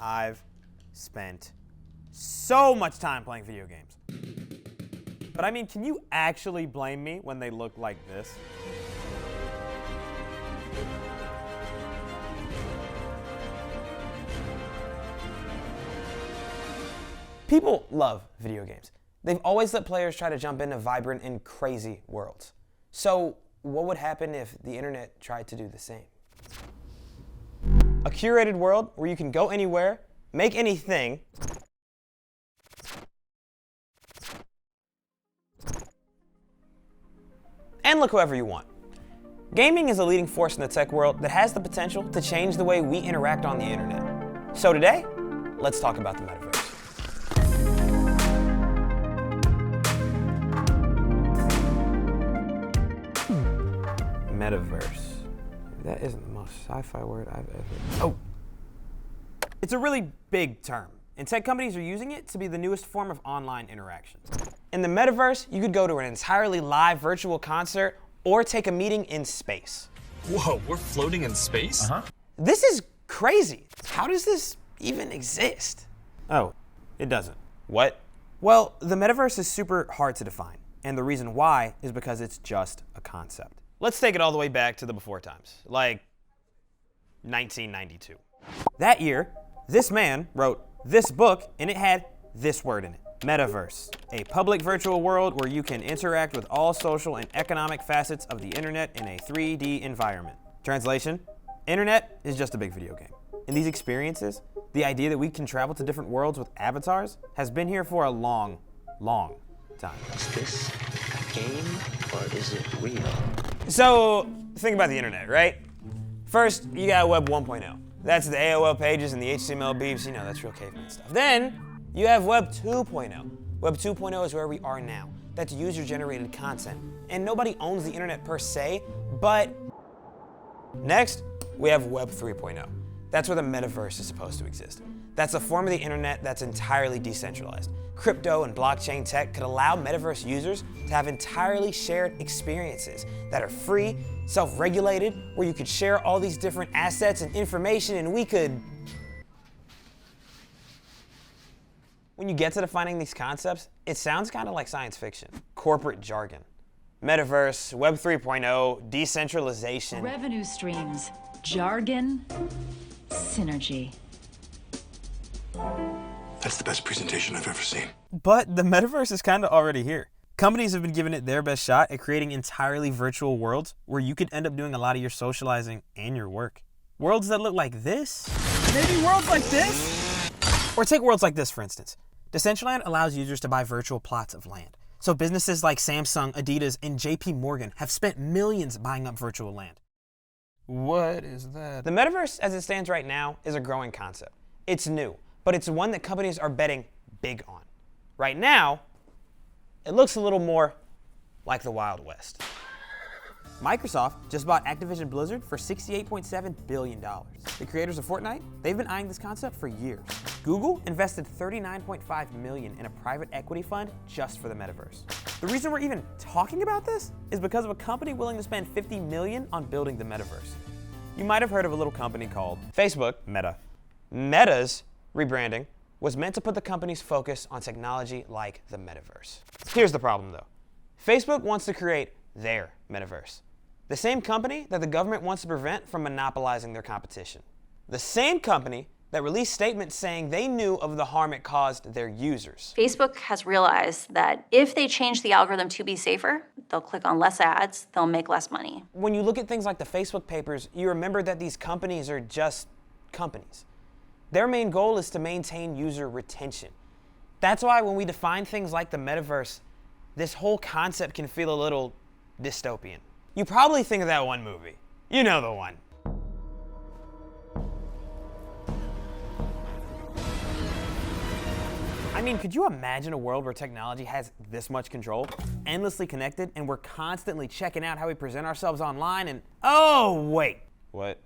I've spent so much time playing video games. But I mean, can you actually blame me when they look like this? People love video games. They've always let players try to jump into vibrant and crazy worlds. So what would happen if the internet tried to do the same? A curated world where you can go anywhere, make anything, and look whoever you want. Gaming is a leading force in the tech world that has the potential to change the way we interact on the internet. So today, let's talk about the metaverse. Metaverse. That isn't the most sci-fi word I've ever... Oh! It's a really big term, and tech companies are using it to be the newest form of online interaction. In the metaverse, you could go to an entirely live virtual concert or take a meeting in space. Whoa, we're floating in space? This is crazy. How does this even exist? Oh, it doesn't. What? Well, the metaverse is super hard to define, and the reason why is because it's just a concept. Let's take it all the way back to the before times, like 1992. That year, this man wrote this book, and it had this word in it: Metaverse, a public virtual world where you can interact with all social and economic facets of the internet in a 3D environment. Translation: internet is just a big video game. In these experiences, the idea that we can travel to different worlds with avatars has been here for a long, long time. Is this a game or is it real? So, think about the internet, right? First, you got Web 1.0. That's the AOL pages and the HTML beeps, you know, that's real caveman stuff. Then, you have Web 2.0. Web 2.0 is where we are now. That's user-generated content. And nobody owns the internet per se, but next, we have Web 3.0. That's where the metaverse is supposed to exist. That's a form of the internet that's entirely decentralized. Crypto and blockchain tech could allow metaverse users to have entirely shared experiences that are free, self-regulated, where you could share all these different assets and information, and we could... When you get to defining these concepts, it sounds kind of like science fiction. Corporate jargon. Metaverse, Web 3.0, decentralization. Revenue streams, jargon, synergy. That's the best presentation I've ever seen. But the metaverse is kind of already here. Companies have been giving it their best shot at creating entirely virtual worlds where you could end up doing a lot of your socializing and your work. Worlds that look like this? Maybe worlds like this? Or take worlds like this, for instance. Decentraland allows users to buy virtual plots of land. So businesses like Samsung, Adidas, and JP Morgan have spent millions buying up virtual land. What is that? The metaverse, as it stands right now, is a growing concept. It's new, but it's one that companies are betting big on. Right now, it looks a little more like the Wild West. Microsoft just bought Activision Blizzard for $68.7 billion. The creators of Fortnite, they've been eyeing this concept for years. Google invested $39.5 million in a private equity fund just for the metaverse. The reason we're even talking about this is because of a company willing to spend $50 million on building the metaverse. You might have heard of a little company called Facebook, Meta. Meta's rebranding was meant to put the company's focus on technology like the metaverse. Here's the problem though. Facebook wants to create their metaverse. The same company that the government wants to prevent from monopolizing their competition. The same company that released statements saying they knew of the harm it caused their users. Facebook has realized that if they change the algorithm to be safer, they'll click on less ads, they'll make less money. When you look at things like the Facebook papers, you remember that these companies are just companies. Their main goal is to maintain user retention. That's why when we define things like the metaverse, this whole concept can feel a little dystopian. You probably think of that one movie. You know the one. I mean, could you imagine a world where technology has this much control, endlessly connected, and we're constantly checking out how we present ourselves online and, oh, wait. What?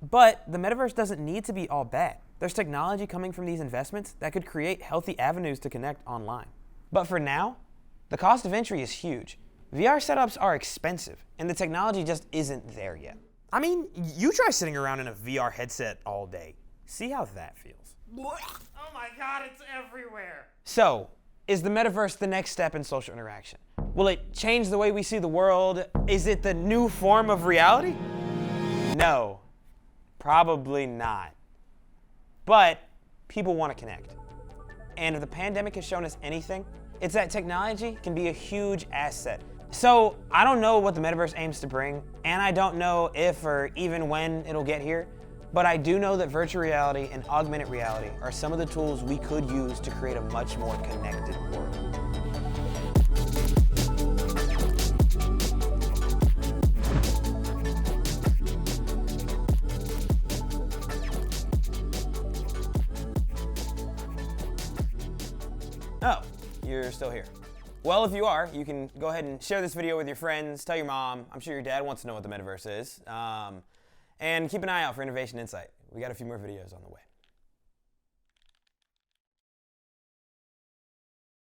But the metaverse doesn't need to be all bad. There's technology coming from these investments that could create healthy avenues to connect online. But for now, the cost of entry is huge. VR setups are expensive, and the technology just isn't there yet. I mean, you try sitting around in a VR headset all day. See how that feels. Oh my God, it's everywhere. So, is the metaverse the next step in social interaction? Will it change the way we see the world? Is it the new form of reality? No, probably not. But people want to connect. And if the pandemic has shown us anything, it's that technology can be a huge asset. So I don't know what the metaverse aims to bring, and I don't know if or even when it'll get here, but I do know that virtual reality and augmented reality are some of the tools we could use to create a much more connected world. Oh, you're still here. Well, if you are, you can go ahead and share this video with your friends, tell your mom. I'm sure your dad wants to know what the metaverse is. And keep an eye out for Innovation Insight. We got a few more videos on the way.